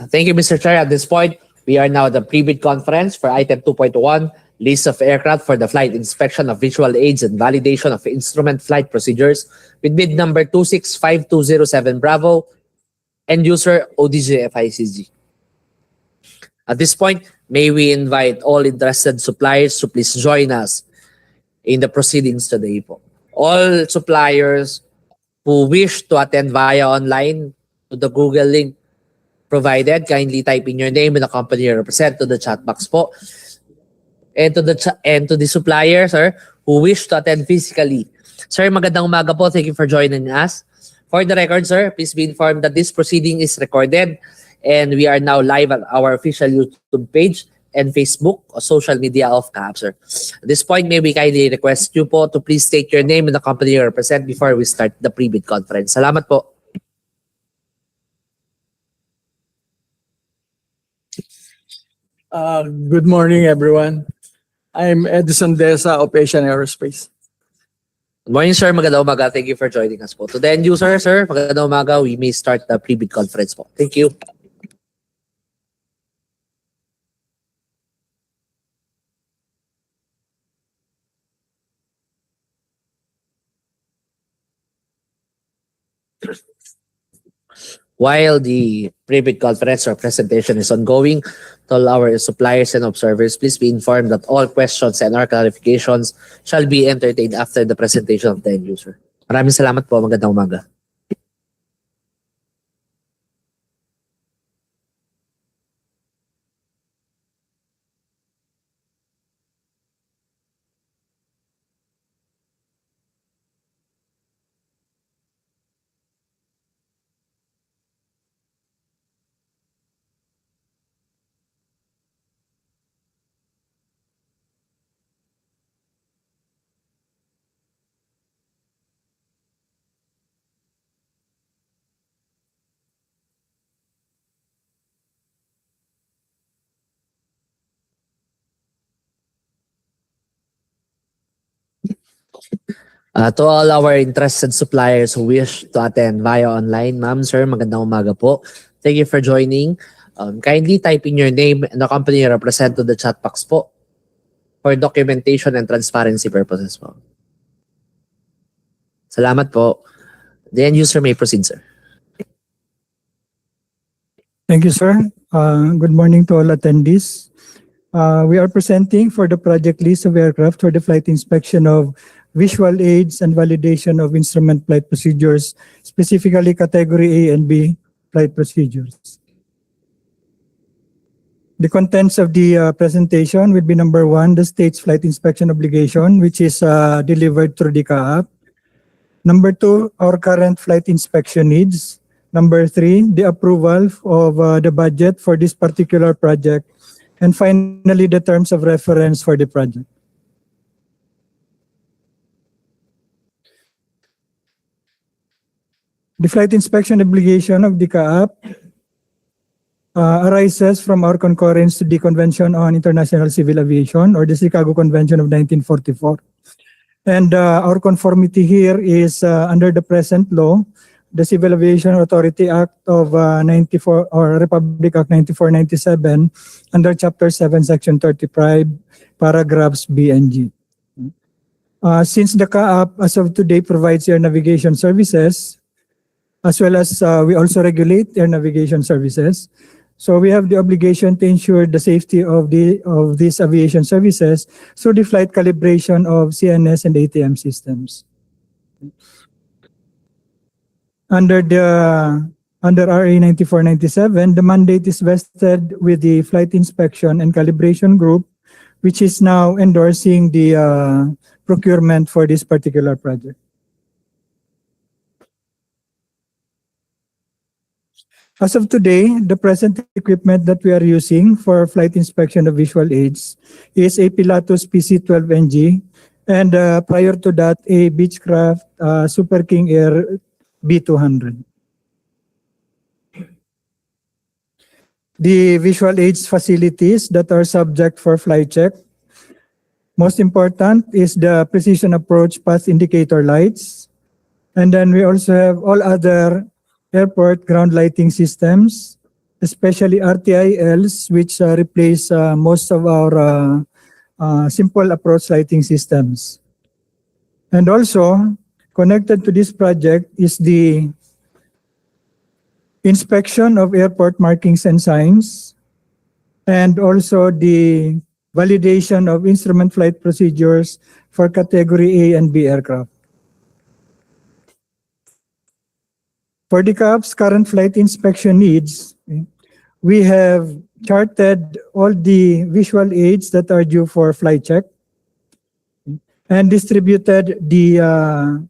Thank you, Mr. Chair. At this point, we are now at the pre-bid conference for item 2.1, list of aircraft for the flight inspection of visual aids and validation of instrument flight procedures with bid number 265207 Bravo, end user ODJ-FICG. At this point, may we invite all interested suppliers to please join us in the proceedings today po. All suppliers who wish to attend via online to the Google link provided, kindly type in your name and the company you represent to the chat box po. And to the supplier, sir, who wish to attend physically. Sir, magandang umaga po. Thank you for joining us. For the record, sir, please be informed that this proceeding is recorded and we are now live at our official YouTube page and Facebook or social media of CAAP, sir. At this point, may we kindly request you po to please state your name and the company you represent before we start the pre-bid conference. Salamat po. Good morning, everyone. I'm Edison Desa of Asian Aerospace. Good morning, sir. Magandang umaga. Thank you for joining us po. To the end user, sir, magandang umaga. We may start the pre-bid conference po. Thank you. While the pre-bid conference or presentation is ongoing, to all our suppliers and observers, please be informed that all questions and our clarifications shall be entertained after the presentation of the end user. Maraming salamat po. Magandang umaga. To all our interested suppliers who wish to attend via online, ma'am, sir, magandang umaga po. Thank you for joining. Kindly type in your name and the company you represent to the chat box po for documentation and transparency purposes po. Salamat po. The end user may proceed, sir. Thank you, sir. Good morning to all attendees. We are presenting for the project list of aircraft for the flight inspection of visual aids and validation of instrument flight procedures, specifically category A and B flight procedures. The contents of the presentation will be number 1, the state's flight inspection obligation, which is delivered through the CAAP. Number 2, our current flight inspection needs. Number 3, the approval of the budget for this particular project. And finally, the terms of reference for the project. The flight inspection obligation of the CAAP arises from our concurrence to the Convention on International Civil Aviation, or the Chicago Convention of 1944. And our conformity here is under the present law, the Civil Aviation Authority Act of 94, or Republic Act 9497, under Chapter 7, Section 35, paragraphs B and G. Since the CAAP, as of today, provides air navigation services, as well as we also regulate air navigation services. So we have the obligation to ensure the safety of these aviation services through the flight calibration of CNS and ATM systems. Under RA 9497, the mandate is vested with the Flight Inspection and Calibration Group, which is now endorsing the procurement for this particular project. As of today, the present equipment that we are using for flight inspection of visual aids is a Pilatus PC-12NG, and prior to that, a Beechcraft Super King Air B200. The visual aids facilities that are subject for flight check, most important is the precision approach path indicator lights, and then we also have all other airport ground lighting systems, especially RTILs, which replace most of our simple approach lighting systems. And also, connected to this project is the inspection of airport markings and signs, and also the validation of instrument flight procedures for category A and B aircraft. For the CAAP's current flight inspection needs, we have charted all the visual aids that are due for flight check and distributed the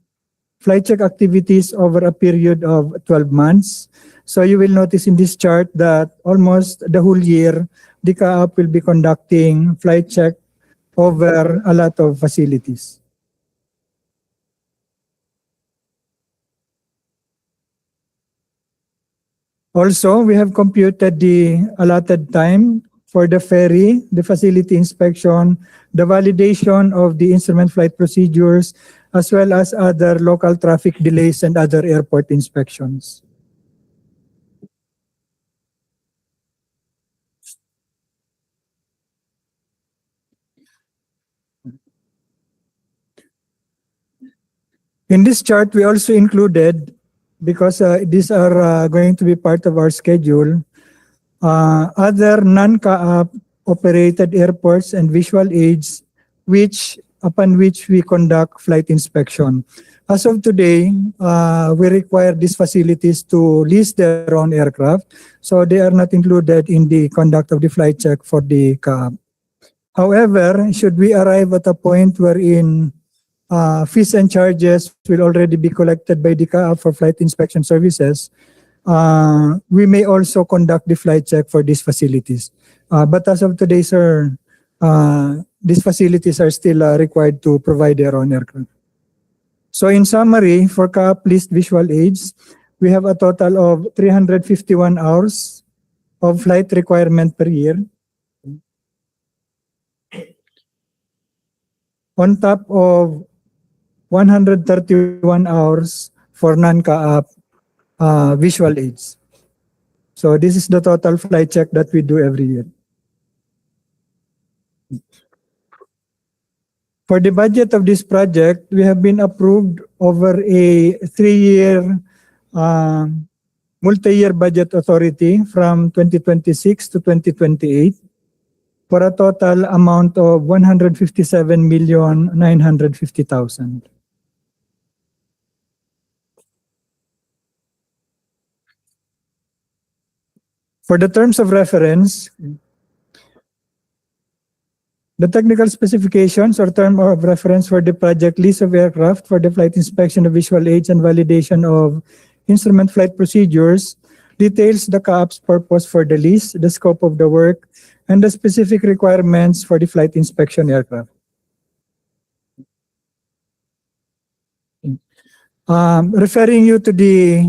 flight check activities over a period of 12 months. So you will notice in this chart that almost the whole year, the CAAP will be conducting flight check over a lot of facilities. Also, we have computed the allotted time for the ferry, the facility inspection, the validation of the instrument flight procedures, as well as other local traffic delays and other airport inspections. In this chart, we also included, because these are going to be part of our schedule, other non-CAAP operated airports and visual aids upon which we conduct flight inspection. As of today, we require these facilities to lease their own aircraft, so they are not included in the conduct of the flight check for the CAAP. However, should we arrive at a point wherein fees and charges will already be collected by the CAAP for flight inspection services, we may also conduct the flight check for these facilities. But as of today, sir, these facilities are still required to provide their own aircraft. So in summary, for CAAP leased visual aids, we have a total of 351 hours of flight requirement per year. On top of 131 hours for non-CAAP visual aids. So this is the total flight check that we do every year. For the budget of this project, we have been approved over a 3-year multi-year budget authority from 2026 to 2028 for a total amount of 157,950,000. For the terms of reference, the technical specifications or term of reference for the project lease of aircraft for the flight inspection of visual aids and validation of instrument flight procedures details the CAAP's purpose for the lease, the scope of the work, and the specific requirements for the flight inspection aircraft. Referring you to the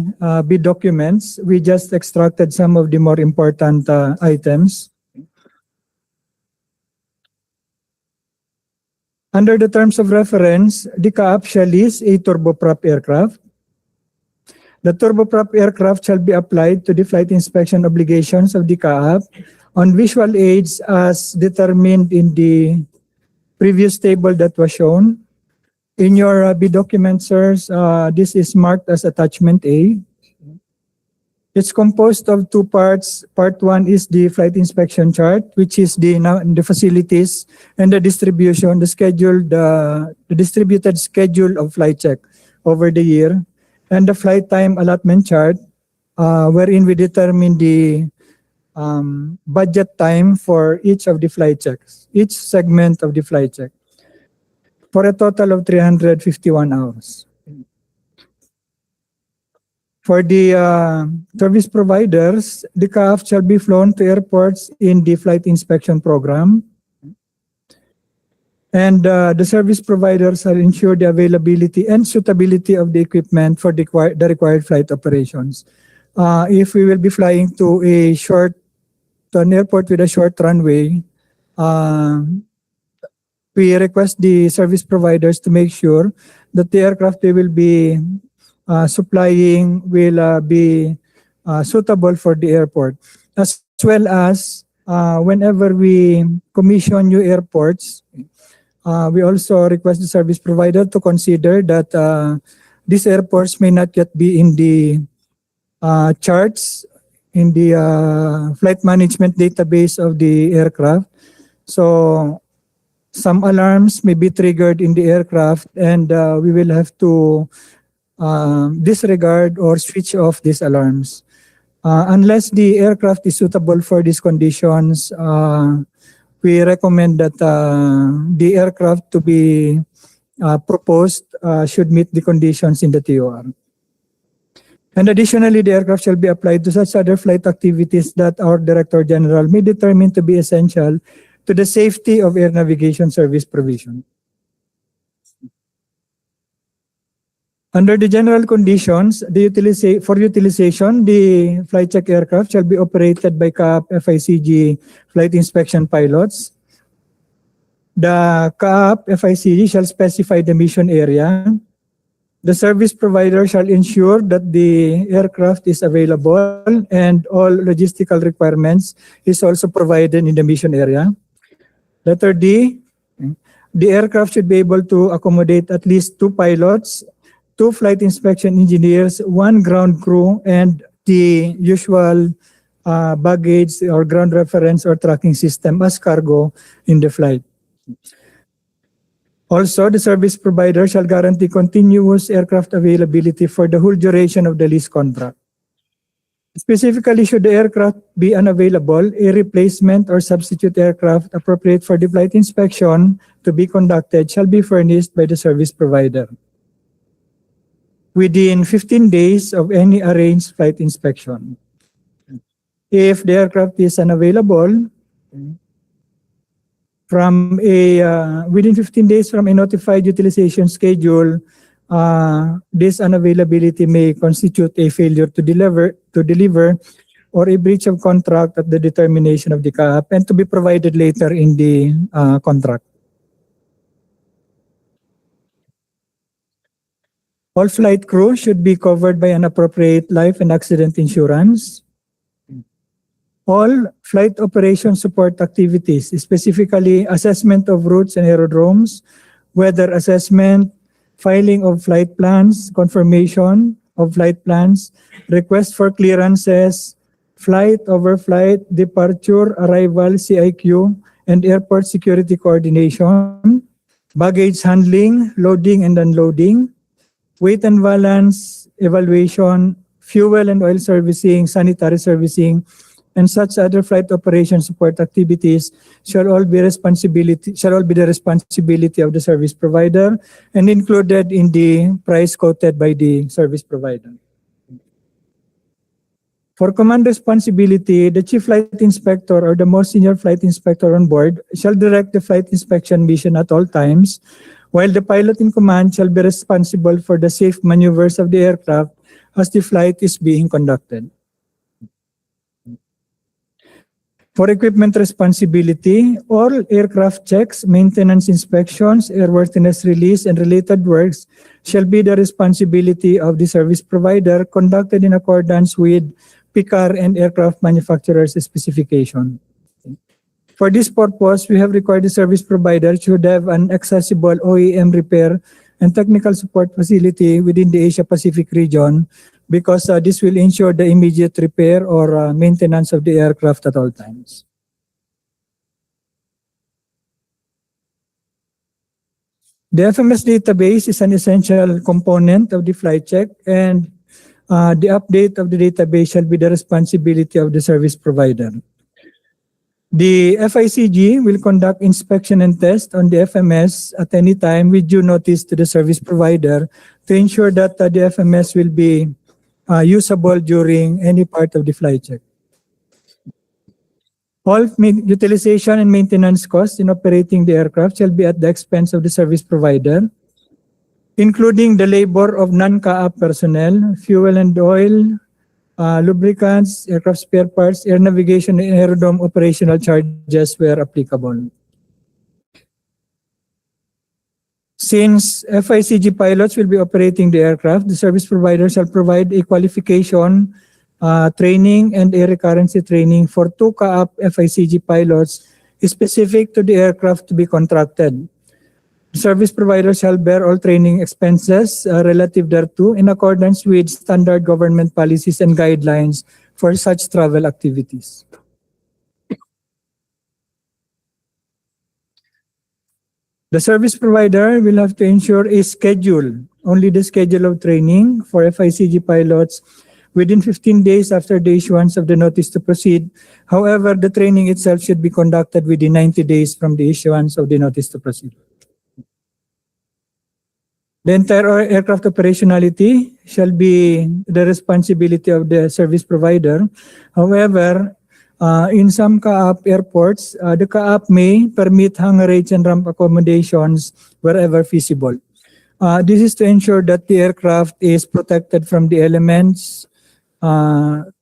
bid documents, we just extracted some of the more important items. Under the terms of reference, the CAAP shall lease a turboprop aircraft. The turboprop aircraft shall be applied to the flight inspection obligations of the CAAP on visual aids as determined in the previous table that was shown. In your bid document, sirs, this is marked as attachment A. It's composed of 2 parts. Part 1 is the flight inspection chart, which is the facilities and the distribution, the schedule, the distributed schedule of flight check over the year, and the flight time allotment chart, wherein we determine the budget time for each of the flight checks, each segment of the flight check, for a total of 351 hours. For the service providers, the CAAP shall be flown to airports in the flight inspection program. And the service providers are ensure the availability and suitability of the equipment for the required flight operations. If we will be flying to an airport with a short runway, we request the service providers to make sure that the aircraft they will be supplying will be suitable for the airport. as well as whenever we commission new airports, we also request the service provider to consider that these airports may not yet be in the charts in the flight management database of the aircraft. So some alarms may be triggered in the aircraft, and we will have to disregard or switch off these alarms. Unless the aircraft is suitable for these conditions, we recommend that the aircraft to be proposed should meet the conditions in the TOR. And additionally, the aircraft shall be applied to such other flight activities that our Director General may determine to be essential to the safety of air navigation service provision. Under the general conditions, for utilization, the flight check aircraft shall be operated by CAAP FICG flight inspection pilots. The CAAP FICG shall specify the mission area. The service provider shall ensure that the aircraft is available and all logistical requirements is also provided in the mission area. Letter D, the aircraft should be able to accommodate at least 2 pilots, 2 flight inspection engineers, 1 ground crew, and the usual baggage or ground reference or tracking system as cargo in the flight. Also, the service provider shall guarantee continuous aircraft availability for the whole duration of the lease contract. Specifically, should the aircraft be unavailable, a replacement or substitute aircraft appropriate for the flight inspection to be conducted shall be furnished by the service provider within 15 days of any arranged flight inspection. If the aircraft is unavailable, from within 15 days from a notified utilization schedule, this unavailability may constitute a failure to deliver or a breach of contract at the determination of the CAAP and to be provided later in the contract. All flight crew should be covered by an appropriate life and accident insurance. All flight operation support activities, specifically assessment of routes and aerodromes, weather assessment, filing of flight plans, confirmation of flight plans, request for clearances, flight, overflight, departure, arrival, CIQ, and airport security coordination, baggage handling, loading and unloading, weight and balance evaluation, fuel and oil servicing, sanitary servicing, and such other flight operation support activities shall all be the responsibility of the service provider and included in the price quoted by the service provider. For command responsibility, the chief flight inspector or the most senior flight inspector on board shall direct the flight inspection mission at all times, while the pilot in command shall be responsible for the safe maneuvers of the aircraft as the flight is being conducted. For equipment responsibility, all aircraft checks, maintenance inspections, airworthiness release, and related works shall be the responsibility of the service provider conducted in accordance with PICAR and aircraft manufacturer's specification. For this purpose, we have required the service provider should have an accessible OEM repair and technical support facility within the Asia-Pacific region because this will ensure the immediate repair or maintenance of the aircraft at all times. The FMS database is an essential component of the flight check, and the update of the database shall be the responsibility of the service provider. The FICG will conduct inspection and test on the FMS at any time with due notice to the service provider to ensure that the FMS will be usable during any part of the flight check. All utilization and maintenance costs in operating the aircraft shall be at the expense of the service provider, including the labor of non-CAAP personnel, fuel and oil, lubricants, aircraft spare parts, air navigation, and aerodrome operational charges where applicable. Since FICG pilots will be operating the aircraft, the service provider shall provide a qualification training and air recurrency training for 2 CAAP FICG pilots specific to the aircraft to be contracted. The service provider shall bear all training expenses relative thereto in accordance with standard government policies and guidelines for such travel activities. The service provider will have to ensure a schedule, only the schedule of training for FICG pilots within 15 days after the issuance of the notice to proceed. However, the training itself should be conducted within 90 days from the issuance of the notice to proceed. The entire aircraft operationality shall be the responsibility of the service provider. However, in some CAAP airports, the CAAP may permit hangarates and ramp accommodations wherever feasible. This is to ensure that the aircraft is protected from the elements,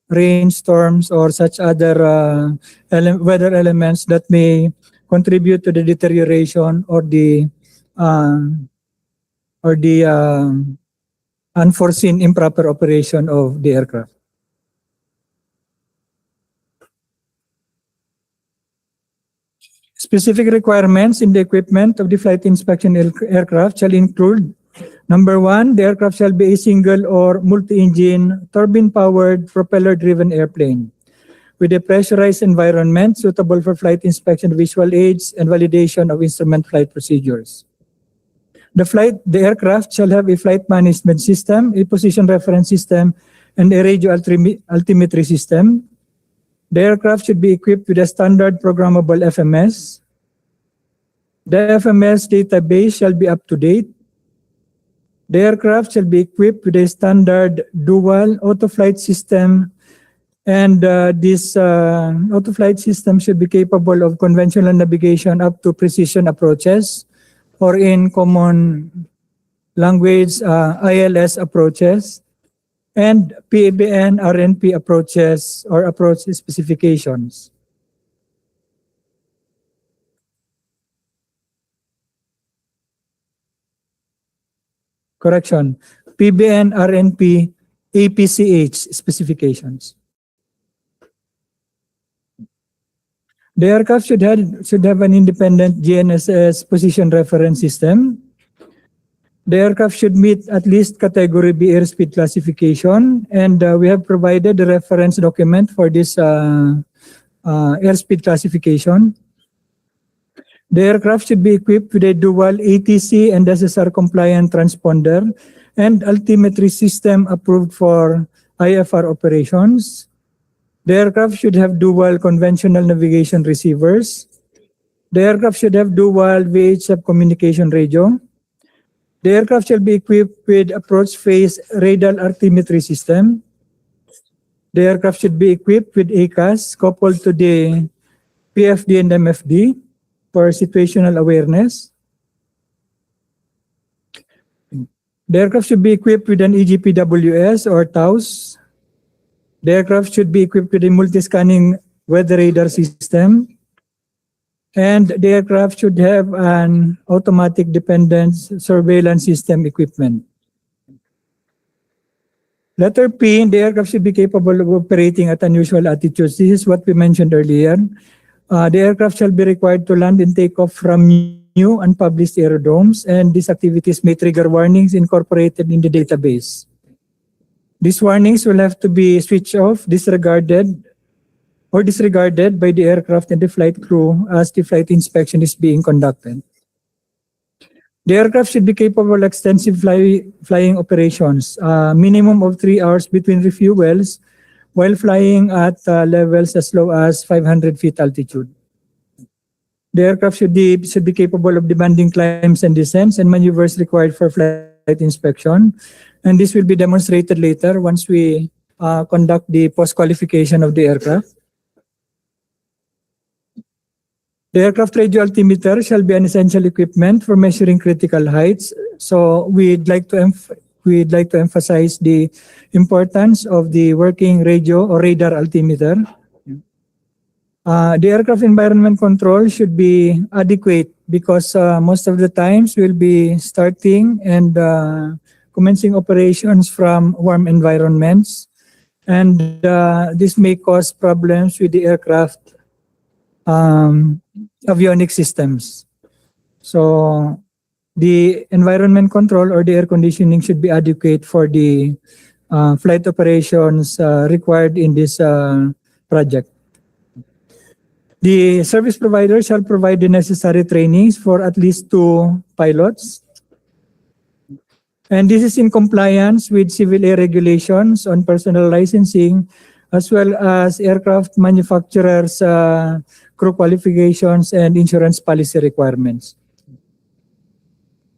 rain, storms, or such other weather elements that may contribute to the deterioration or the unforeseen improper operation of the aircraft. Specific requirements in the equipment of the flight inspection aircraft shall include: number 1, the aircraft shall be a single or multi-engine, turbine-powered, propeller-driven airplane with a pressurized environment suitable for flight inspection, visual aids, and validation of instrument flight procedures. The aircraft shall have a flight management system, a position reference system, and a radio altimetry system. The aircraft should be equipped with a standard programmable FMS. The FMS database shall be up to date. The aircraft shall be equipped with a standard dual auto-flight system, and this auto-flight system should be capable of conventional navigation up to precision approaches, or in common language, ILS approaches, and PABN RNP approaches or approach specifications. Correction, PBN RNP APCH specifications. The aircraft should have an independent GNSS position reference system. The aircraft should meet at least Category B airspeed classification, and we have provided the reference document for this airspeed classification. The aircraft should be equipped with a dual ATC and SSR compliant transponder and altimetry system approved for IFR operations. The aircraft should have dual conventional navigation receivers. The aircraft should have dual VHF communication radio. The aircraft shall be equipped with approach phase radar altimetry system. The aircraft should be equipped with ACAS coupled to the PFD and MFD for situational awareness. The aircraft should be equipped with an EGPWS or TAWS. The aircraft should be equipped with a multi-scanning weather radar system. And the aircraft should have an automatic dependence surveillance system equipment. Letter P, the aircraft should be capable of operating at unusual altitudes. This is what we mentioned earlier. The aircraft shall be required to land and take off from new unpublished aerodromes, and these activities may trigger warnings incorporated in the database. These warnings will have to be switched off, disregarded by the aircraft and the flight crew as the flight inspection is being conducted. The aircraft should be capable of extensive flying operations, minimum of 3 hours between refuels, while flying at levels as low as 500 feet altitude. The aircraft should be capable of demanding climbs and descents and maneuvers required for flight inspection. And this will be demonstrated later once we conduct the post-qualification of the aircraft. The aircraft radio altimeter shall be an essential equipment for measuring critical heights. So we'd like to emphasize the importance of the working radio or radar altimeter. The aircraft environment control should be adequate because most of the times we'll be starting and commencing operations from warm environments. And this may cause problems with the aircraft avionics systems. So the environment control or the air conditioning should be adequate for the flight operations required in this project. The service provider shall provide the necessary trainings for at least 2 pilots. And this is in compliance with civil air regulations on personnel licensing, as well as aircraft manufacturers' crew qualifications and insurance policy requirements.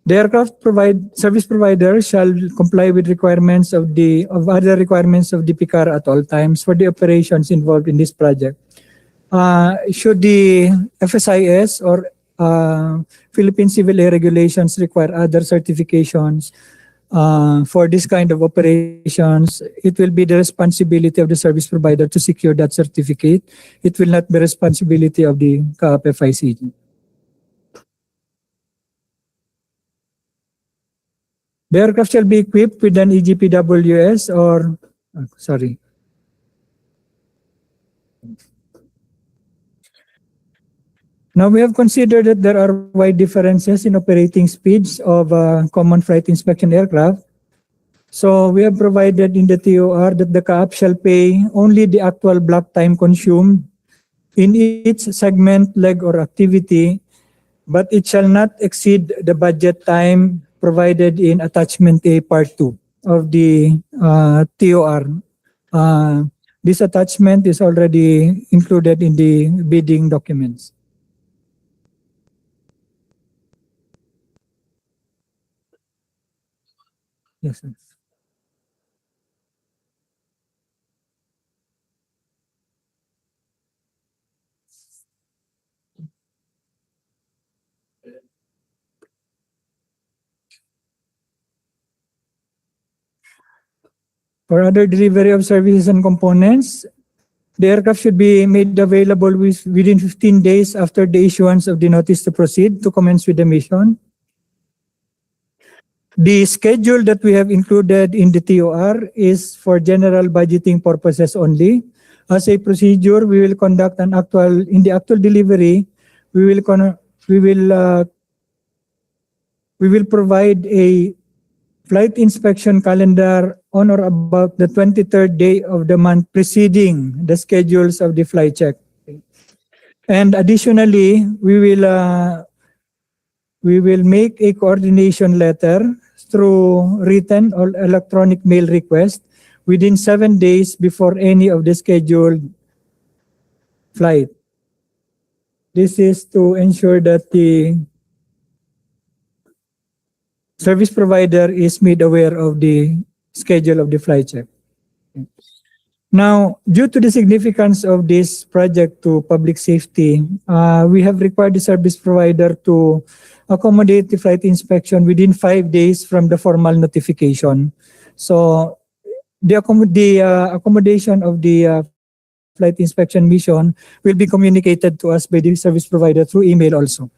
The aircraft service provider shall comply with requirements of other requirements of the PICAR at all times for the operations involved in this project. Should the FSIS or Philippine Civil Air Regulations require other certifications for this kind of operations, it will be the responsibility of the service provider to secure that certificate. It will not be responsibility of the CAAP FICG. The aircraft shall be equipped with an EGPWS or, sorry. Now we have considered that there are wide differences in operating speeds of common flight inspection aircraft. So we have provided in the TOR that the CAAP shall pay only the actual block time consumed in each segment, leg, or activity, but it shall not exceed the budget time provided in Attachment A, Part 2 of the TOR. This attachment is already included in the bidding documents. Yes, sir. For other delivery of services and components, the aircraft should be made available within 15 days after the issuance of the notice to proceed to commence with the mission. The schedule that we have included in the TOR is for general budgeting purposes only. As a procedure, we will conduct in the actual delivery, we will provide a flight inspection calendar on or about the 23rd day of the month preceding the schedules of the flight check. And additionally, we will make a coordination letter through written or electronic mail request within 7 days before any of the scheduled flight. This is to ensure that the service provider is made aware of the schedule of the flight check. Now, due to the significance of this project to public safety, we have required the service provider to accommodate the flight inspection within 5 days from the formal notification. So, the accommodation of the flight inspection mission will be communicated to us by the service provider through email also,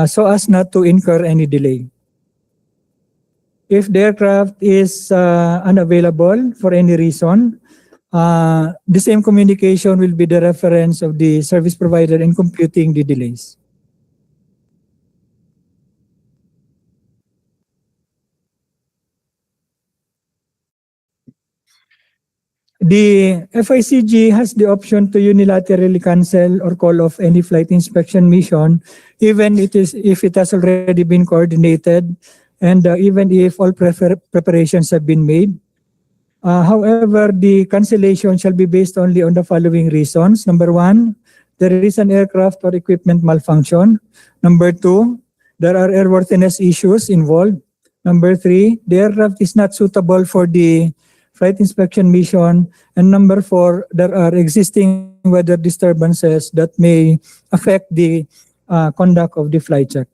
so as not to incur any delay. If the aircraft is unavailable for any reason, the same communication will be the reference of the service provider in computing the delays. The FICG has the option to unilaterally cancel or call off any flight inspection mission, even if it has already been coordinated and even if all preparations have been made. However, the cancellation shall be based only on the following reasons. Number 1, there is an aircraft or equipment malfunction. Number 2, there are airworthiness issues involved. Number 3, the aircraft is not suitable for the flight inspection mission. And number 4, there are existing weather disturbances that may affect the conduct of the flight check.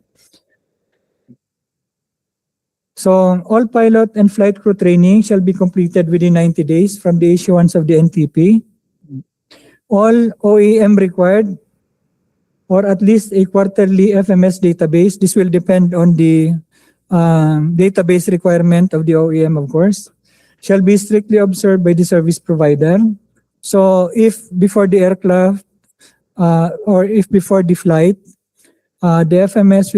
So all pilot and flight crew training shall be completed within 90 days from the issuance of the NTP. All OEM required, or at least a quarterly FMS database. This will depend on the database requirement of the OEM, of course. shall be strictly observed by the service provider. So if before the aircraft or if before the flight, the FMS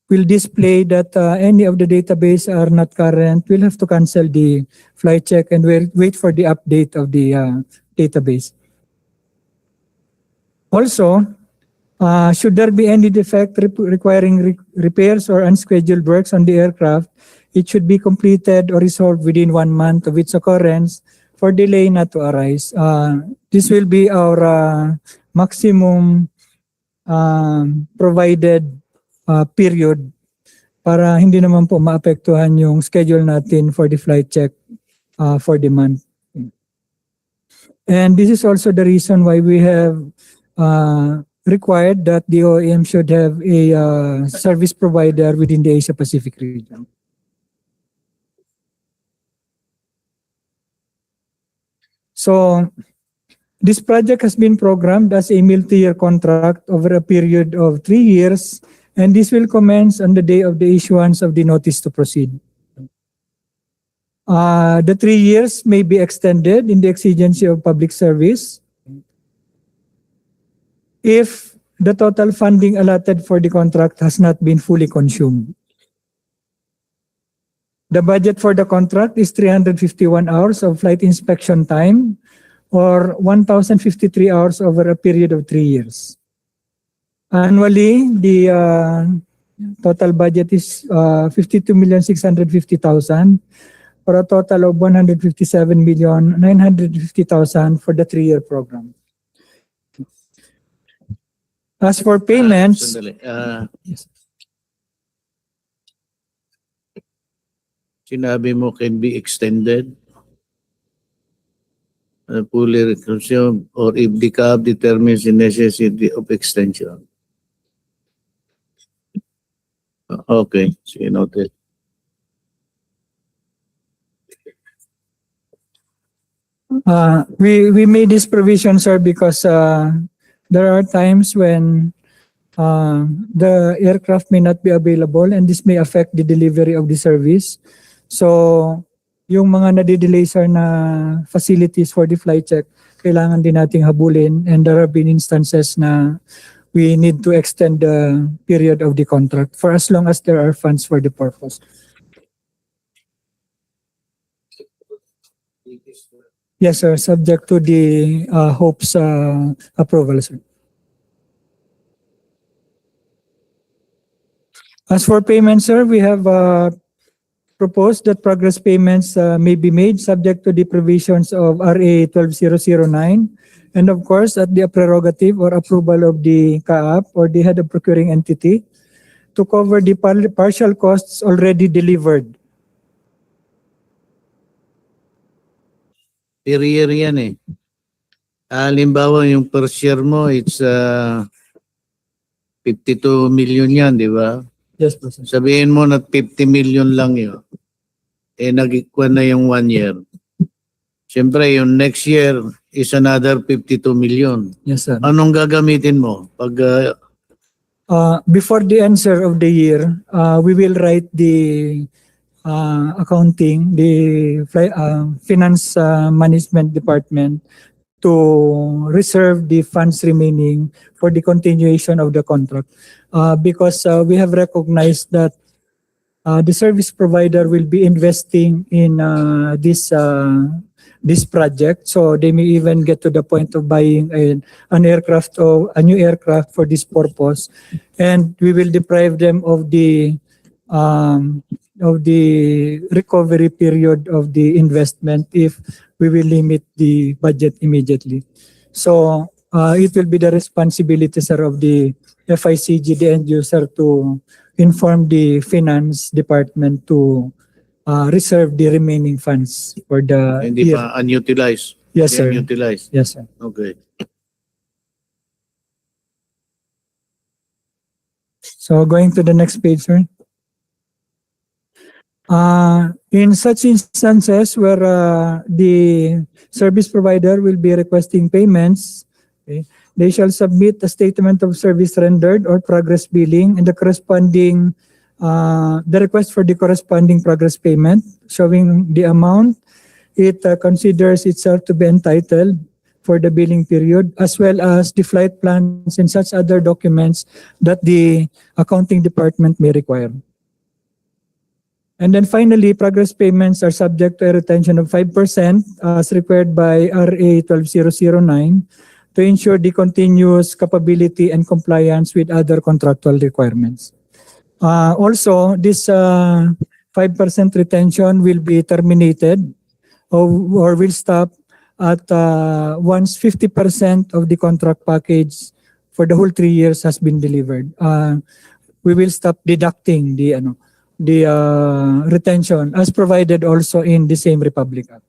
will display that any of the database are not current, we'll have to cancel the flight check and wait for the update of the database. Also, should there be any defect requiring repairs or unscheduled works on the aircraft, it should be completed or resolved within 1 month of its occurrence for delay not to arise. This will be our maximum provided period para hindi naman po maapektuhan yung schedule natin for the flight check for the month. And this is also the reason why we have required that the OEM should have a service provider within the Asia Pacific region. So this project has been programmed as a multi-year contract over a period of 3 years, and this will commence on the day of the issuance of the notice to proceed. The 3 years may be extended in the exigency of public service if the total funding allotted for the contract has not been fully consumed. The budget for the contract is 351 hours of flight inspection time or 1,053 hours over a period of 3 years. Annually, the total budget is 52,650,000 for a total of 157,950,000 for the 3-year program. As for payments, yes. Sinabi mo can be extended, fully consumed, or if the CAAP determines the necessity of extension. Okay, sige, noted. We made this provision, sir, because there are times when the aircraft may not be available and this may affect the delivery of the service. So, yung mga nadidelay, sir, na facilities for the flight check, kailangan din nating habulin, and there have been instances na we need to extend the period of the contract for as long as there are funds for the purpose. Yes, sir, subject to the HOPE's approval, sir. As for payments, sir, we have proposed that progress payments may be made subject to the provisions of RA 12009 and of course at the prerogative or approval of the CAAP or the head of procuring entity to cover the partial costs already delivered. Per year yan eh. Halimbawa yung per share mo, it's 52 million yan, di ba? Yes, po, sir. Sabihin mo na 50 million lang yun. Eh, nag-equal na yung 1 year. Siyempre, yung next year is another 52 million. Yes, sir. Anong gagamitin mo? Pag Before the end, sir, of the year, we will write the accounting, the finance management department to reserve the funds remaining for the continuation of the contract. Because we have recognized that the service provider will be investing in this project, so they may even get to the point of buying an aircraft or a new aircraft for this purpose, and we will deprive them of the recovery period of the investment if we will limit the budget immediately. So it will be the responsibility, sir, of the FICG, the end user, to inform the finance department to reserve the remaining funds for the hindi year. pa unutilized? Yes, sir. Unutilized? Yes, sir. Okay. So going to the next page, sir. In such instances where the service provider will be requesting payments, okay, they shall submit a statement of service rendered or progress billing and the corresponding the request for the corresponding progress payment showing the amount it considers itself to be entitled for the billing period, as well as the flight plans and such other documents that the accounting department may require. And then finally, progress payments are subject to a retention of 5% as required by RA 12009 to ensure the continuous capability and compliance with other contractual requirements. Also, this 5% retention will be terminated or will stop at once 50% of the contract package for the whole 3 years has been delivered. We will stop deducting the retention as provided also in the same Republic Act.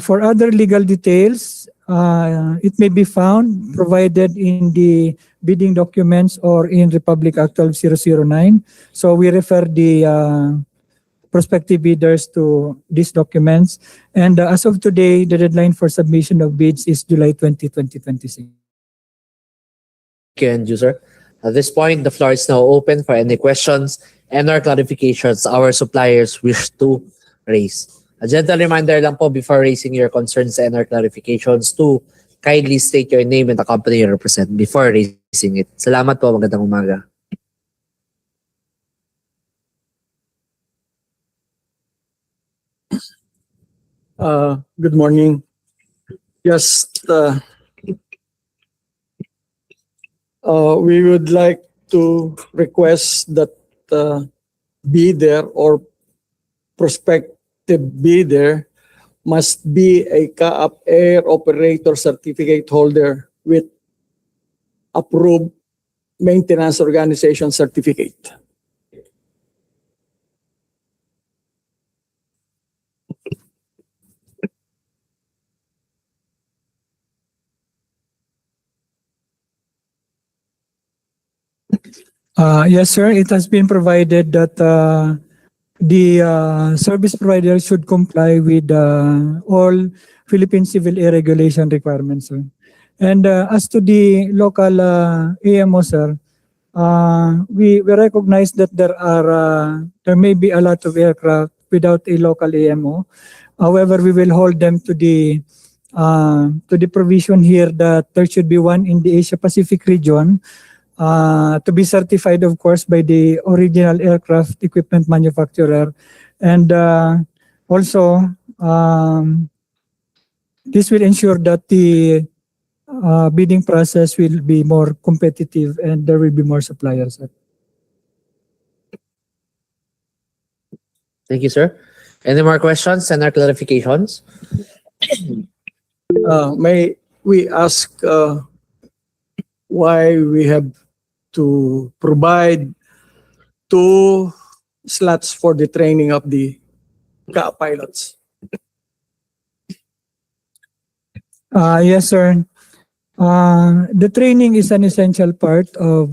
For other legal details, it may be found provided in the bidding documents or in Republic Act 12009. So we refer the prospective bidders to these documents. And as of today, the deadline for submission of bids is July 20, 2026. Thank you, sir. At this point, the floor is now open for any questions and/or clarifications our suppliers wish to raise. A gentle reminder lang po before raising your concerns and/or clarifications to kindly state your name and the company you represent before raising it. Salamat po. Magandang umaga. Good morning. Just we would like to request that bidder or prospective bidder must be a CAAP air operator certificate holder with approved maintenance organization certificate. Yes, sir. It has been provided that the service provider should comply with all Philippine Civil Air Regulation requirements, sir. And as to the local AMO, sir, we recognize that there may be a lot of aircraft without a local AMO. However, we will hold them to the provision here that there should be one in the Asia Pacific region. To be certified, of course, by the original aircraft equipment manufacturer. And also, this will ensure that the bidding process will be more competitive and there will be more suppliers. Thank you, sir. Any more questions and or clarifications? May we ask why we have to provide 2 slots for the training of the CAAP pilots? Yes, sir. The training is an essential part of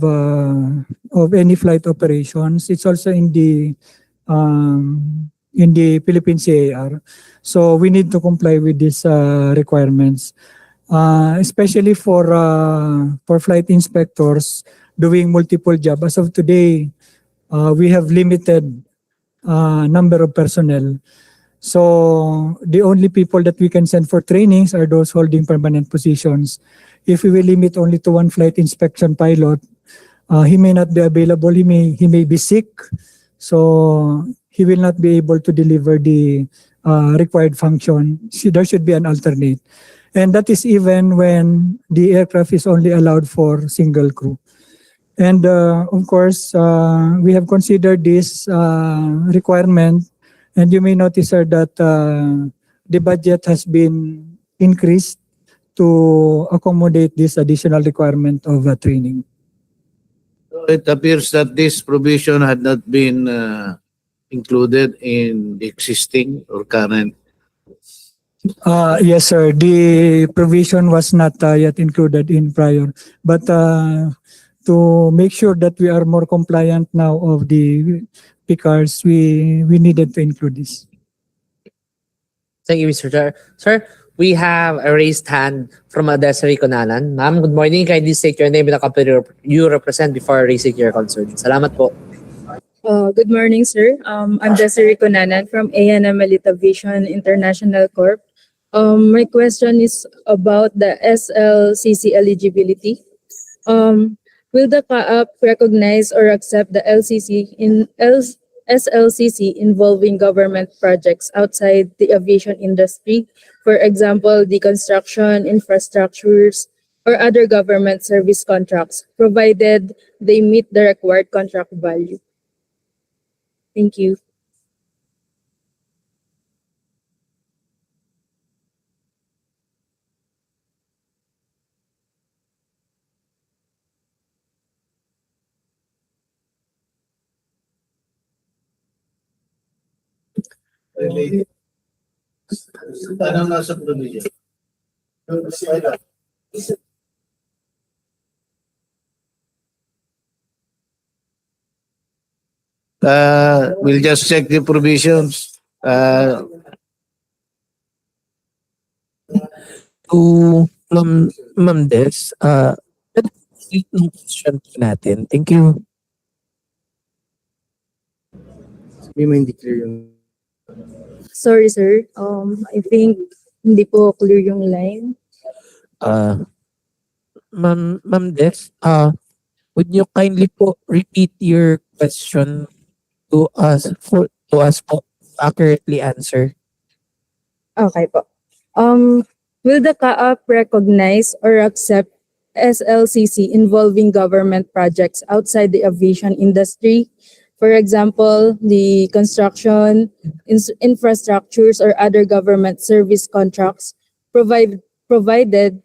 any flight operations. It's also in the Philippine CAR. So we need to comply with these requirements, especially for flight inspectors doing multiple jobs. As of today, we have limited number of personnel. So the only people that we can send for trainings are those holding permanent positions. If we will limit only to one flight inspection pilot, he may not be available. He may be sick, so he will not be able to deliver the required function. So there should be an alternate, and that is even when the aircraft is only allowed for single crew. And of course, we have considered this requirement, and you may notice, sir, that the budget has been increased to accommodate this additional requirement of training. It appears that this provision had not been included in the existing or current. Yes, sir. The provision was not yet included in prior, but to make sure that we are more compliant now of the PCARs, we needed to include this. Thank you, Mr. Chair. Sir, we have a raised hand from Desiree Conalan. Ma'am, good morning. Kindly state your name and the company you represent before raising your concern. Salamat po. Good morning, sir. I'm Desiree Conanan from ANM Melita Vision International Corp. My question is about the SLCC eligibility. Will the CAAP recognize or accept the SLCC involving government projects outside the aviation industry, for example, the construction, infrastructures, or other government service contracts, provided they meet the required contract value? Thank you. Really? Anong nasa provision? We'll just check the provisions. To Ma'am Des, complete ng question po natin. Thank you. Hindi clear yung... Sorry, sir. I think hindi po clear yung line. Ma'am Des, would you kindly po repeat your question to us po accurately answer? Okay po. Will the CAAP recognize or accept SLCC involving government projects outside the aviation industry? For example, the construction, infrastructures, or other government service contracts, provided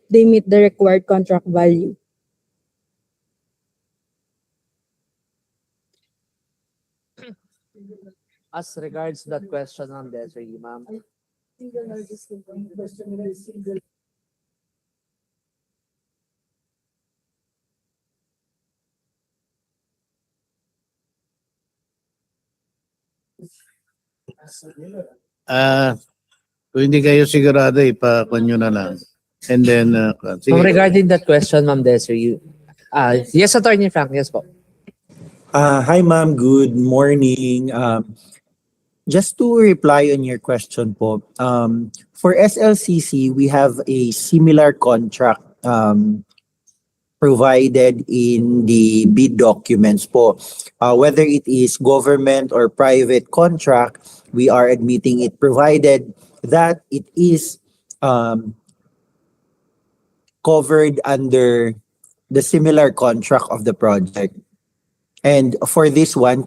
they meet the required contract value. As regards that question on Desiree, ma'am. Kung hindi kayo sigurado, ipakuan nyo na lang. And then, sige. Regarding that question, ma'am Desiree, yes, Attorney Frank, yes po. Hi, ma'am. Good morning. Just to reply on your question po, for SLCC, we have a similar contract provided in the bid documents po. Whether it is government or private contract, we are admitting it provided that it is covered under the similar contract of the project. And for this one,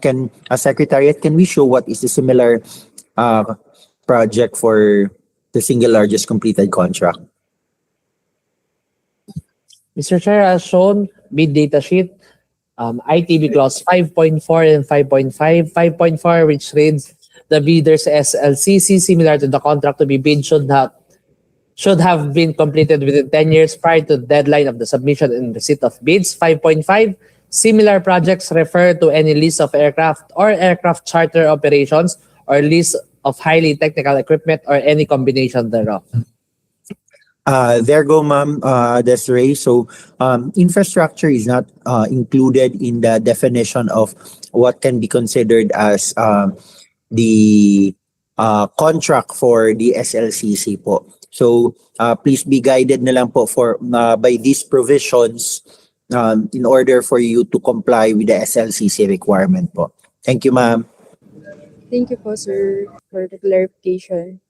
Secretariat, can we show what is the similar project for the single largest completed contract? Mr. Chair, as shown, bid data sheet, ITB clause 5.4 and 5.5. 5.4, which reads, the bidder's SLCC, similar to the contract to be bid, should have been completed within 10 years prior to the deadline of the submission and receipt of bids. 5.5, similar projects refer to any lease of aircraft or aircraft charter operations or lease of highly technical equipment or any combination thereof. There go, ma'am, Desiree. So, infrastructure is not included in the definition of what can be considered as the contract for the SLCC po. So, please be guided na lang po by these provisions in order for you to comply with the SLCC requirement po. Thank you, ma'am. Thank you po, sir, for the clarification.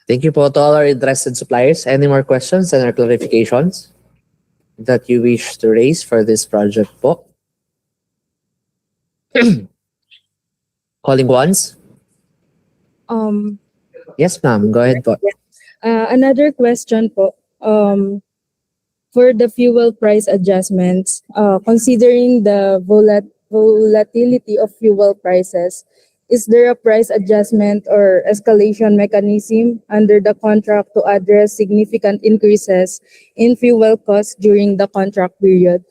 Thank you po to all our interested suppliers. Any more questions and or clarifications that you wish to raise for this project po? Calling once? Yes, ma'am. Go ahead po. Another question po. For the fuel price adjustments, considering the volatility of fuel prices, is there a price adjustment or escalation mechanism under the contract to address significant increases in fuel costs during the contract period?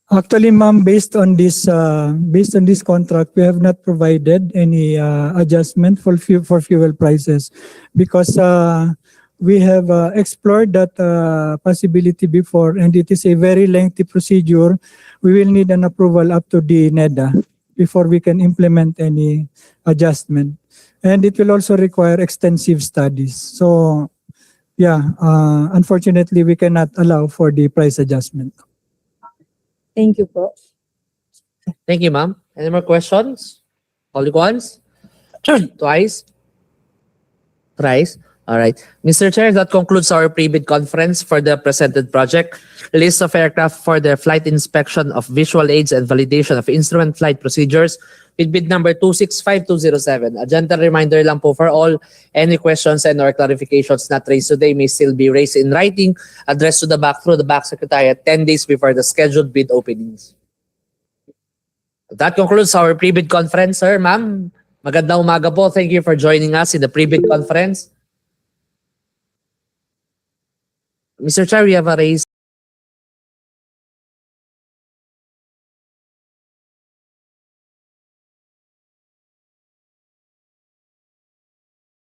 Actually, ma'am, based on this contract, we have not provided any adjustment for fuel prices because we have explored that possibility before, and it is a very lengthy procedure. We will need an approval up to the NEDA before we can implement any adjustment. And it will also require extensive studies. So, yeah, unfortunately, we cannot allow for the price adjustment. Thank you po. Thank you, ma'am. Any more questions? Only once? Twice? Thrice? All right. Mr. Chair, that concludes our pre-bid conference for the presented project. List of aircraft for the flight inspection of visual aids and validation of instrument flight procedures with bid number 265207. Agenda reminder lang po for all. Any questions and or clarifications not raised today may still be raised in writing, addressed to the BAC through the BAC Secretariat 10 days before the scheduled bid openings. That concludes our pre-bid conference, sir. Ma'am, magandang umaga po. Thank you for joining us in the pre-bid conference. Mr. Chair, we have a raised